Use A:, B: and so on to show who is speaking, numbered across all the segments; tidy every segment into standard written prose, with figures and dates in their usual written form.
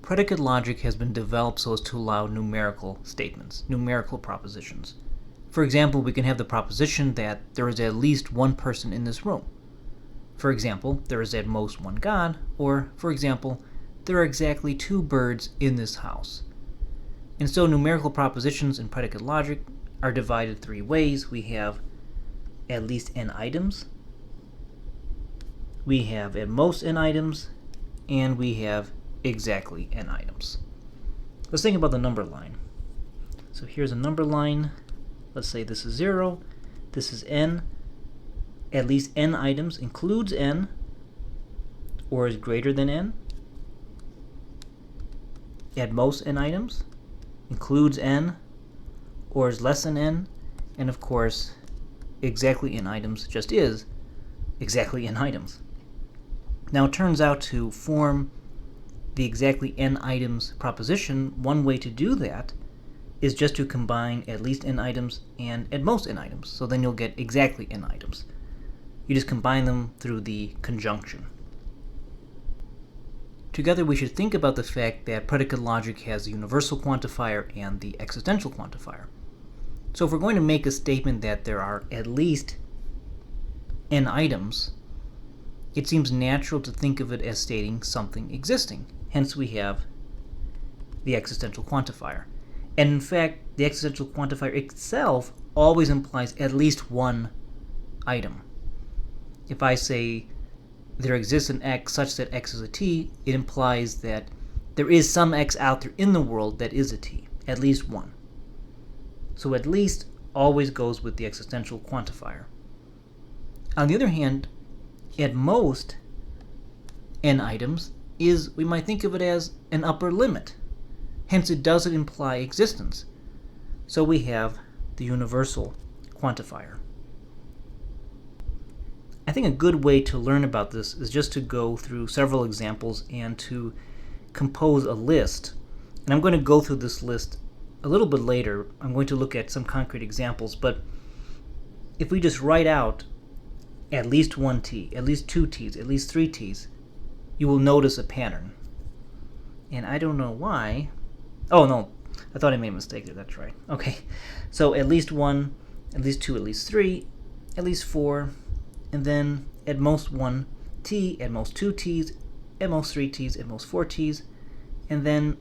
A: predicate logic has been developed so as to allow numerical statements, numerical propositions. For example, we can have the proposition that there is at least one person in this room. For example, there is at most one God, or, for example, there are exactly 2 birds in this house. And so numerical propositions in predicate logic are divided 3 ways. We have at least n items, we have at most n items, and we have exactly n items. Let's think about the number line. So here's a number line. Let's say this is 0, this is n. At least n items includes n, or is greater than n. At most n items includes n, or is less than n. And of course, exactly n items just is exactly n items. Now it turns out to form the exactly n items proposition, one way to do that is just to combine at least n items and at most n items. So then you'll get exactly n items. You just combine them through the conjunction. Together we should think about the fact that predicate logic has the universal quantifier and the existential quantifier. So if we're going to make a statement that there are at least n items, it seems natural to think of it as stating something existing. Hence we have the existential quantifier. And in fact, the existential quantifier itself always implies at least one item. If I say there exists an x such that x is a t, it implies that there is some x out there in the world that is a t, at least one. So at least always goes with the existential quantifier. On the other hand, at most n items is, we might think of it as an upper limit. Hence it doesn't imply existence. So we have the universal quantifier. I think a good way to learn about this is just to go through several examples and to compose a list. And I'm going to go through this list a little bit later. I'm going to look at some concrete examples, but if we just write out at least 1 t, at least 2 t's, at least 3 t's, you will notice a pattern. And I don't know why. Oh no, I thought I made a mistake there, that's right. Okay, so at least 1, at least 2, at least 3, at least 4, and then at most 1 t, at most 2 t's, at most 3 t's, at most 4 t's, and then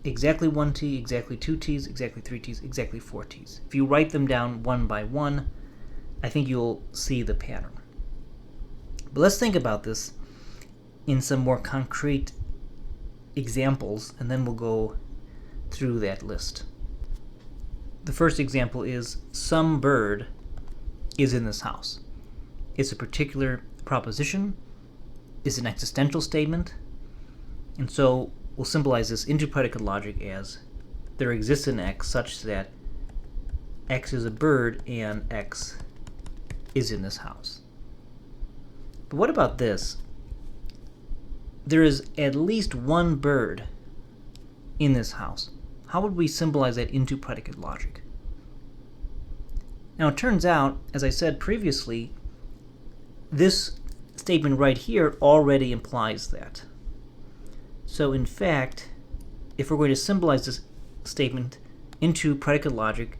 A: exactly 1 t, exactly 2 t's, exactly 3 t's, exactly 4 t's. If you write them down one by one, I think you'll see the pattern. But let's think about this in some more concrete examples, and then we'll go through that list. The first example is some bird is in this house. It's a particular proposition, it's an existential statement, and so we'll symbolize this into predicate logic as there exists an x such that x is a bird and x is in this house. But what about this? There is at least one bird in this house. How would we symbolize that into predicate logic? Now it turns out, as I said previously, this statement right here already implies that. So in fact, if we're going to symbolize this statement into predicate logic,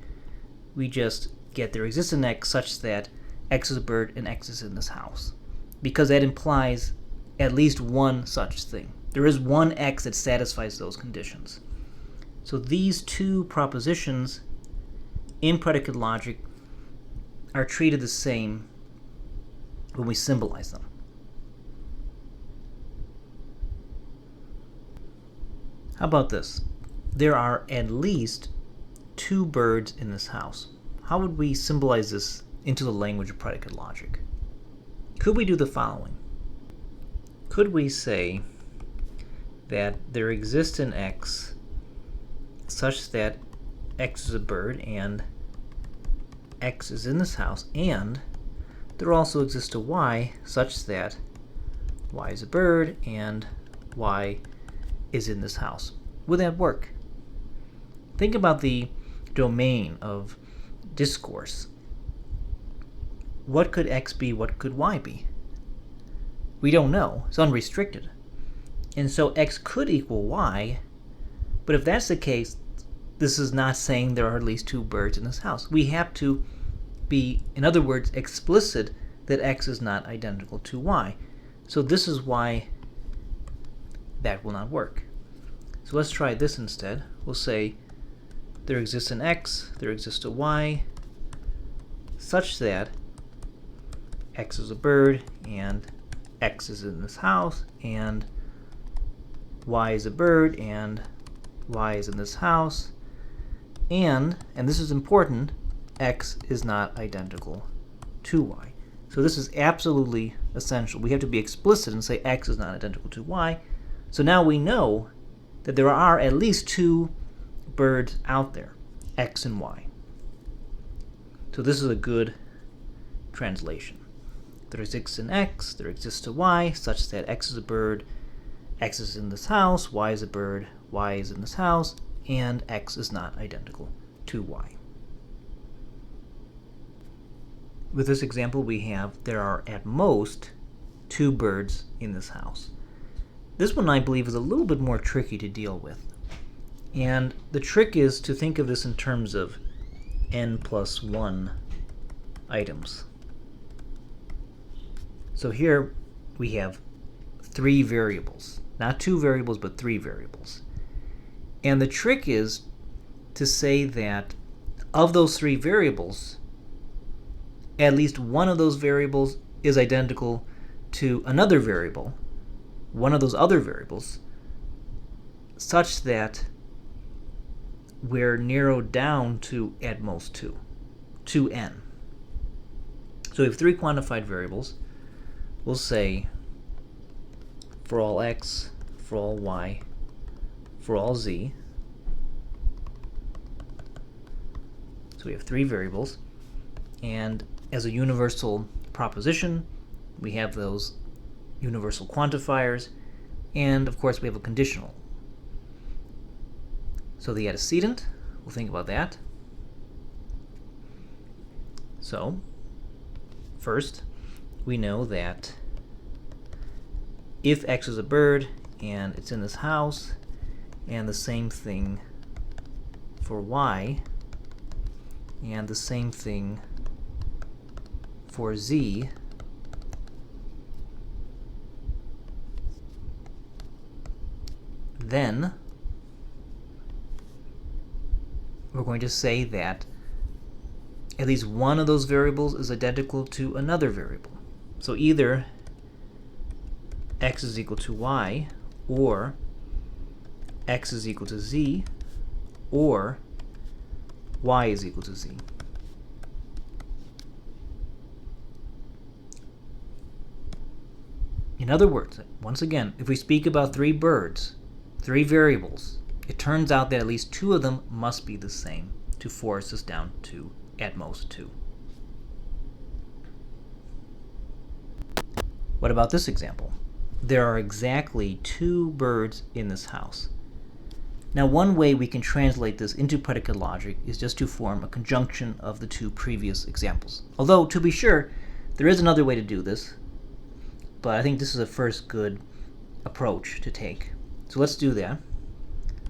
A: we just get there exists an x such that x is a bird and x is in this house, because that implies at least one such thing. There is one x that satisfies those conditions. So these two propositions in predicate logic are treated the same when we symbolize them. How about this? There are at least 2 birds in this house. How would we symbolize this into the language of predicate logic? Could we do the following? Could we say that there exists an x such that x is a bird and x is in this house, and there also exists a y such that y is a bird and y is in this house? Would that work? Think about the domain of discourse. What could x be? What could y be? We don't know. It's unrestricted. And so x could equal y, but if that's the case, this is not saying there are at least 2 birds in this house. We have to be, in other words, explicit that x is not identical to y. So this is why that will not work. So let's try this instead. We'll say there exists an x, there exists a y, such that x is a bird, and x is in this house, and y is a bird, and y is in this house, and this is important, x is not identical to y. So this is absolutely essential. We have to be explicit and say x is not identical to y. So now we know that there are at least 2 birds out there, x and y. So this is a good translation. There exists an x, there exists a y, such that x is a bird, x is in this house, y is a bird, y is in this house, and x is not identical to y. With this example we have there are at most 2 birds in this house. This one I believe is a little bit more tricky to deal with. And the trick is to think of this in terms of n plus 1 items. So here we have 3 variables. Not 2 variables, but 3 variables. And the trick is to say that of those 3 variables, at least one of those variables is identical to another variable, one of those other variables, such that we're narrowed down to at most 2n. So we have 3 quantified variables. We'll say for all x, for all y, for all z. So we have 3 variables, and as a universal proposition we have those universal quantifiers, and of course we have a conditional. So the antecedent, we'll think about that. So first we know that if x is a bird and it's in this house, and the same thing for y, and the same thing for z, then we're going to say that at least one of those variables is identical to another variable. So either x is equal to y, or x is equal to z, or y is equal to z. In other words, once again, if we speak about 3 birds, 3 variables, it turns out that at least 2 of them must be the same to force us down to at most 2. What about this example? There are exactly 2 birds in this house. Now one way we can translate this into predicate logic is just to form a conjunction of the 2 previous examples. Although, to be sure, there is another way to do this, but I think this is a first good approach to take. So let's do that.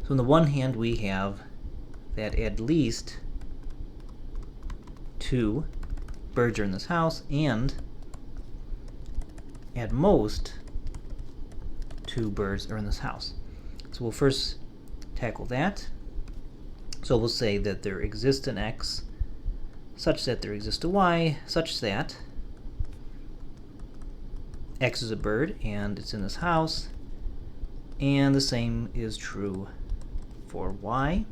A: So on the one hand we have that at least 2 birds are in this house, and at most 2 birds are in this house. So we'll first tackle that. So we'll say that there exists an x such that there exists a y such that x is a bird and it's in this house, and the same is true for y.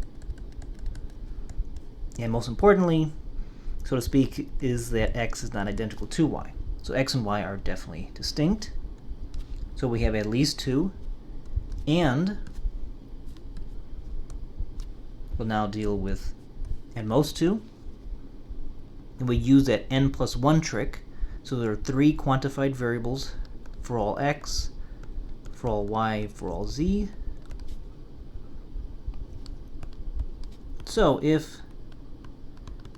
A: And most importantly, so to speak, is that x is not identical to y. So x and y are definitely distinct. So we have at least 2, and we'll now deal with at most 2. And we use that n plus 1 trick. So there are 3 quantified variables for all x, for all y, for all z. So if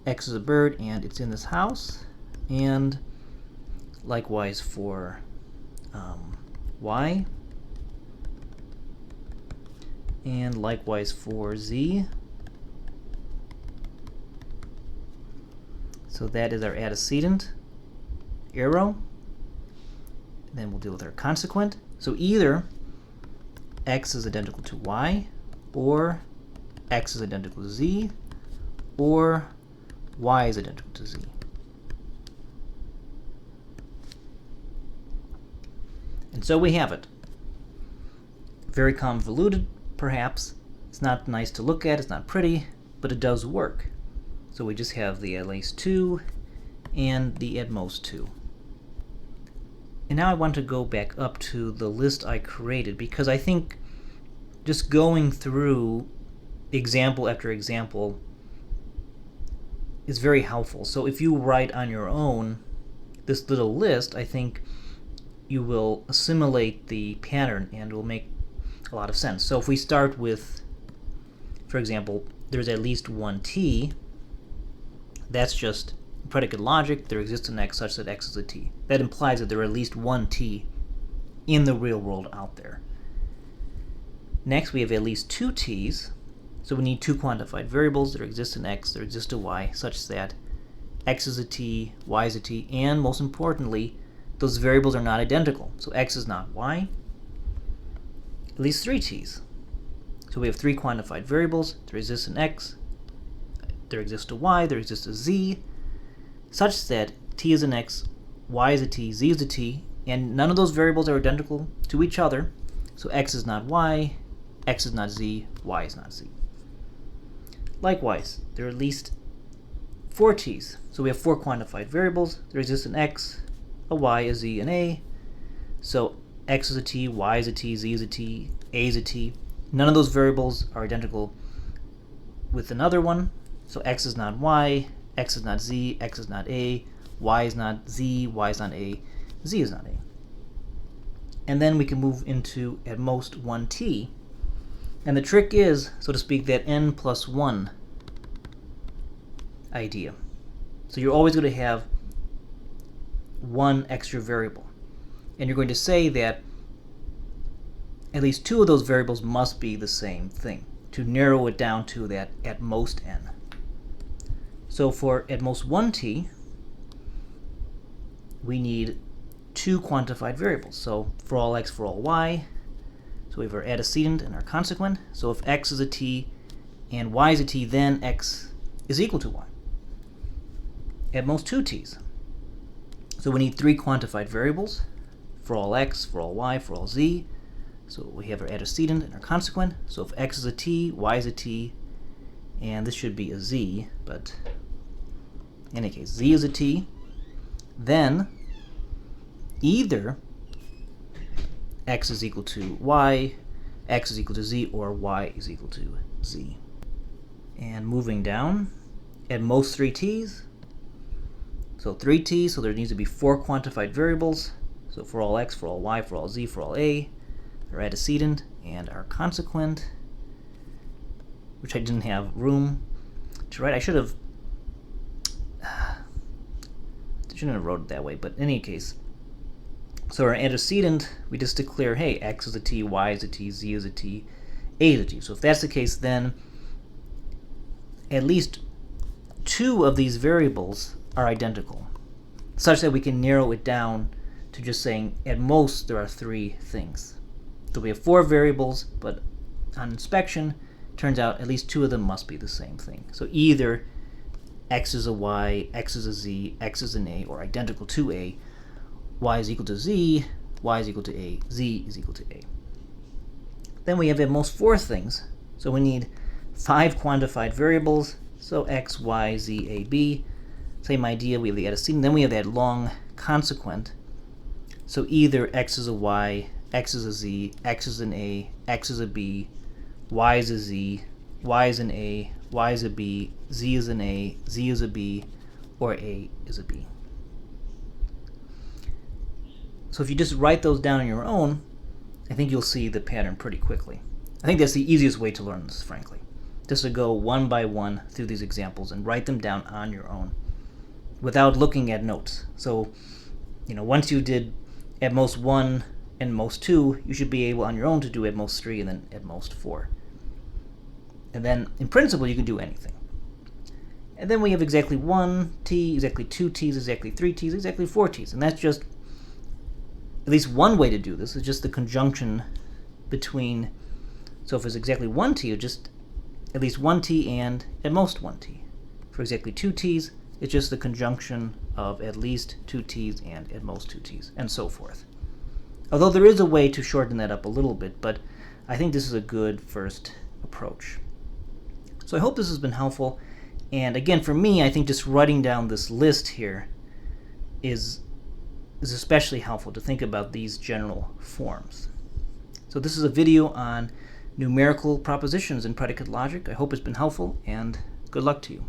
A: x is a bird and it's in this house, and likewise for y, and likewise for z. So that is our antecedent arrow. Then we'll deal with our consequent. So either x is identical to y, or x is identical to z, or y is identical to z. And so we have it. Very convoluted, perhaps. It's not nice to look at, it's not pretty, but it does work. So we just have the at least 2 and the at most 2. And now I want to go back up to the list I created, because I think just going through example after example is very helpful. So if you write on your own this little list, I think you will assimilate the pattern and it will make a lot of sense. So if we start with, for example, there's at least one t, that's just predicate logic, there exists an x such that x is a t. That implies that there are at least one t in the real world out there. Next, we have at least two t's, so we need two quantified variables. There exists an x, there exists a y, such that x is a t, y is a t, and most importantly, those variables are not identical. So x is not y. At least three t's. So we have three quantified variables. There exists an x, there exists a y, there exists a z, such that t is an x, y is a t, z is a t, and none of those variables are identical to each other. So x is not y, x is not z, y is not z. Likewise, there are at least four t's. So we have four quantified variables. There exists an x, a y, a z, and a. So x is a t, y is a t, z is a t, a is a t. None of those variables are identical with another one. So x is not y, x is not z, x is not a, y is not z, y is not a, z is not a. And then we can move into at most one t. And the trick is, so to speak, that n plus 1 idea. So you're always going to have one extra variable. And you're going to say that at least two of those variables must be the same thing to narrow it down to that at most n. So for at most 1t, we need two quantified variables. So for all x, for all y, so we have our antecedent and our consequent. So if x is a t and y is a t, then x is equal to y. At most two t's. So we need three quantified variables for all x, for all y, for all z. So we have our antecedent and our consequent. So if x is a t, y is a t, and this should be a z, but in any case, z is a t, then either x is equal to y, x is equal to z, or y is equal to z. And moving down, at most three t's. So three t's, so there needs to be four quantified variables. So for all x, for all y, for all z, for all a, our antecedent and our consequent, which I didn't have room to write. I shouldn't have wrote it that way, but in any case, so our antecedent, we just declare, hey, x is a t, y is a t, z is a t, a is a t. So if that's the case, then at least two of these variables are identical, such that we can narrow it down to just saying at most there are three things. So we have four variables, but on inspection, turns out at least two of them must be the same thing. So either x is a y, x is a z, x is an a, or identical to a, y is equal to z, y is equal to a, z is equal to a. Then we have at most four things. So we need five quantified variables. So x, y, z, a, b. Same idea, we have the antecedent. Then we have that long consequent. So either x is a y, x is a z, x is an a, x is a b, y is a z, y is an a, y is a b, z is an a, z is a b, or a is a b. So if you just write those down on your own, I think you'll see the pattern pretty quickly. I think that's the easiest way to learn this, frankly. Just to go one by one through these examples and write them down on your own without looking at notes. So, once you did at most 1 and most 2, you should be able on your own to do at most 3 and then at most 4. And then in principle you can do anything. And then we have exactly 1t, exactly 2t's, exactly 3t's, exactly 4t's. And that's just, at least one way to do this is just the conjunction between, so if it's exactly 1t, it's just at least 1t and at most 1t. For exactly 2t's, it's just the conjunction of at least 2t's and at most 2t's, and so forth. Although there is a way to shorten that up a little bit, but I think this is a good first approach. So I hope this has been helpful. And again, for me, I think just writing down this list here is especially helpful to think about these general forms. So this is a video on numerical propositions in predicate logic. I hope it's been helpful, and good luck to you.